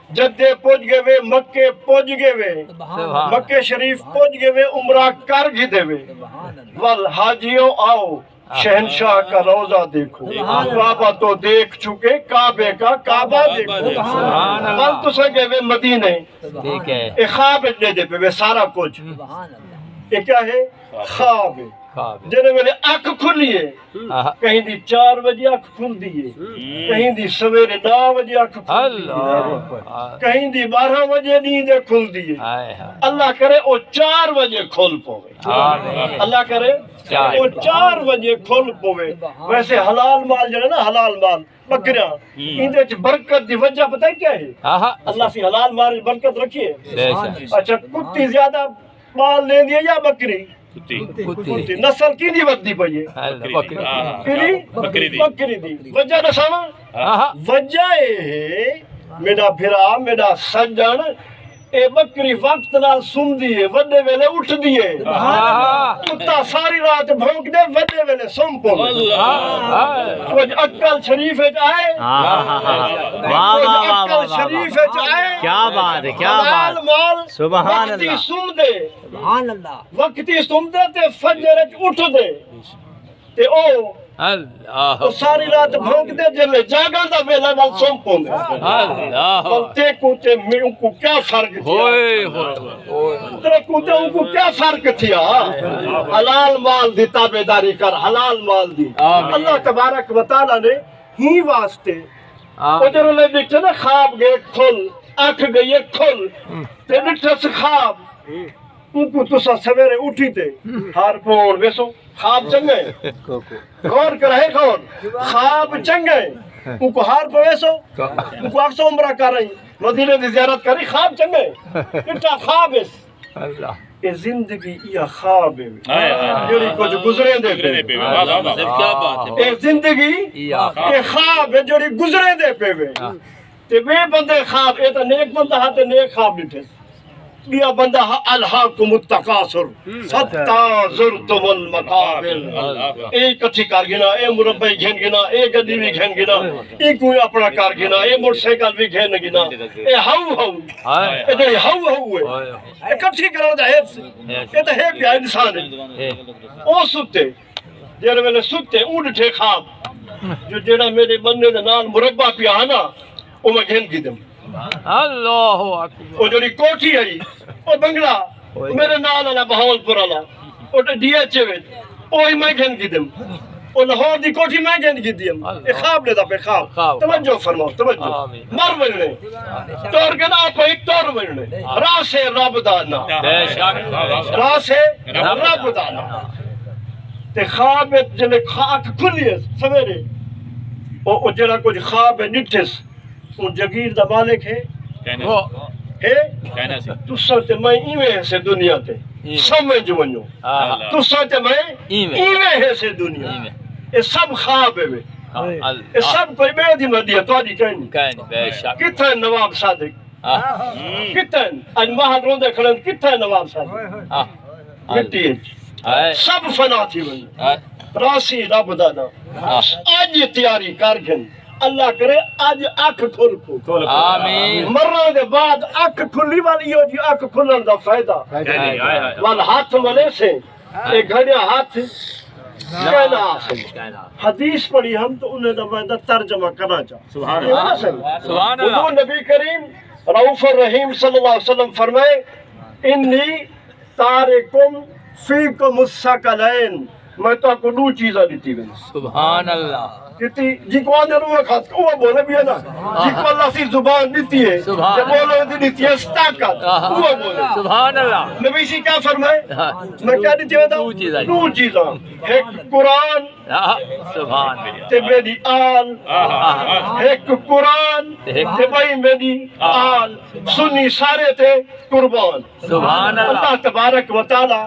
جدے پوج گئے وے مکے پوج گئے وے مکے شریف پوج گئے وے عمرہ کر گھدے وے وال حاجیوں آؤ شہنشاہ کا روزہ دیکھو کعبہ تو دیکھ چکے کعبے کا کعبہ دیکھو وال تو سے گئے وے مدینے ایک خواب لے دے پہ وے سارا کچھ یہ کیا ہے خواب ہے جنہیں میں نے آنکھ کھلی ہے کہیں دی 4 بجے آنکھ کھل دیئے کہیں دی سویرے 9 بجے آنکھ کھل دیئے کہیں دی 12 بجے نیندے کھل دیئے اللہ کرے وہ 4 بجے کھل پوے اللہ کرے وہ 4 بجے کھل پوے ویسے حلال مال جو ہے نا حلال مال بکریاں اندے چھ برکت دی وجہ پتہ کیا ہے اللہ سے حلال مال برکت رکھیے اچھا کتی زیادہ مال لے دیا یا بکری کتی نسل کی دی ودی پئی ہے بکری دی وجہ دساواں وجہ ہے میرا بھرا میرا سجن اے بکری وقت نال سن دیئے وڈے ویلے اٹھ دیئے کتا ساری رات بھونک دے وڈے ویلے سن پو کچھ عقل شریف آئے کچھ عقل شریف آئے کیا بات ہے کیا بات مال سبحان وقتی اللہ سن دے سبحان اللہ وقتی سن دے تے فجر اٹھ دے تے او اللہ ساری رات بھونک دے جلے جاگا دا ویلا نال سن پو اللہ تے کوتے میں ان کو کیا فرق تھیا تیرے کوتے ان کو کیا فرق تھیا حلال مال دی تابعداری کر حلال مال دی اللہ تبارک و تعالی نے ہی واسطے ادھر لے دیکھتے نا خواب گئے کھل آنکھ گئی کھل تے ڈٹھس خواب ان کو تسا سویرے اٹھی تے ہار پون ویسو خواب چنگے غور کرے غور خواب چنگے ان کو ہار پہ ویسو ان کو اکسو عمرہ کر رہی مدینے دی زیارت کری خواب چنگے اتنا خواب اس یہ زندگی یہ خواب ہے جوڑی کچھ گزرے دے پہ یہ زندگی یہ خواب ہے جوڑی گزرے دے پہ تے بے بندے خواب یہ تو نیک بندہ ہاتے نیک خواب نہیں تھے بیا بندہ الہاکم التکاثر حتی زرتم المقابر اے کچھی کار گنا اے مربعی گھن گنا اے گدی بھی گھن گنا اے کوئی اپنا کار گنا اے موٹر سائیکل بھی گھن گنا اے ہاؤ اے تو ہاؤ ہے اے کچھی کرنا دا ہے اے تو ہے پیا انسان ہے او ستے جیڑے میں نے ستے اونڈ تھے خواب جو جیڑا میرے بننے دے نال مربع پیا ہے نا او میں گھن کی دم اللہ اکبر وہ جوڑی کوٹھی ہے وہ بنگلہ میرے نال والا بہول پور والا وہ ڈی ایچ وچ اوہی میں گھن کی دم وہ لاہور دی کوٹھی میں گھن کی دیم اے خواب لیدا پہ خواب توجہ فرماؤ توجہ مر وننے ٹور کے نا پہ ٹور وننے راہ سے رب دانا بے شک راہ سے رب دانا تے خواب جلے خاک کھلی ہے سویرے وہ جڑا کچھ خواب ہے نٹھس ان جگیر دا مالک ہے تساں تے میں ایویں سے دنیا تے سمجھ ونجو تساں تے میں ایویں سے دنیا یہ سب خواب ہے یہ سب کوئی بے دی مدیہ تو آدھی کہنی بے شک کتھا ہے نواب صادق کتھا ہے آج محل روندے کھڑن کتھا ہے نواب صادق مٹی ہے سب فنا تھی ونجو راسی رب دانا آج تیاری کارگن اللہ کرے آج آنکھ کھل کو آمین مرنے دے بعد آنکھ کھلی والی ہو جی آنکھ کھلن دا فائدہ وال ہاتھ ملے سے ایک گھڑیا ہاتھ کہنا آسن حدیث پڑھی ہم تو انہیں دا میں ترجمہ کرنا چاہتا سبحان اللہ حضور نبی کریم رؤوف الرحیم صلی اللہ علیہ وسلم فرمائے انی تارکم فیکم الثقلین میں تو آپ کو دو چیزیں دیتی گئی سبحان اللہ کتی جی کو آنے روح خاص وہ بولے بھی ہے نا جی کو اللہ سی زبان دیتی ہے جب بولے دیتی ہے استاقت وہ بولے سبحان اللہ نبی سی کیا فرمائے میں کیا دیتی ہے دو چیزاں ایک قرآن سبحان تے میری آل ایک قرآن تے بھائی میری آل سنی سارے تے قربان سبحان اللہ اللہ تبارک و تعالی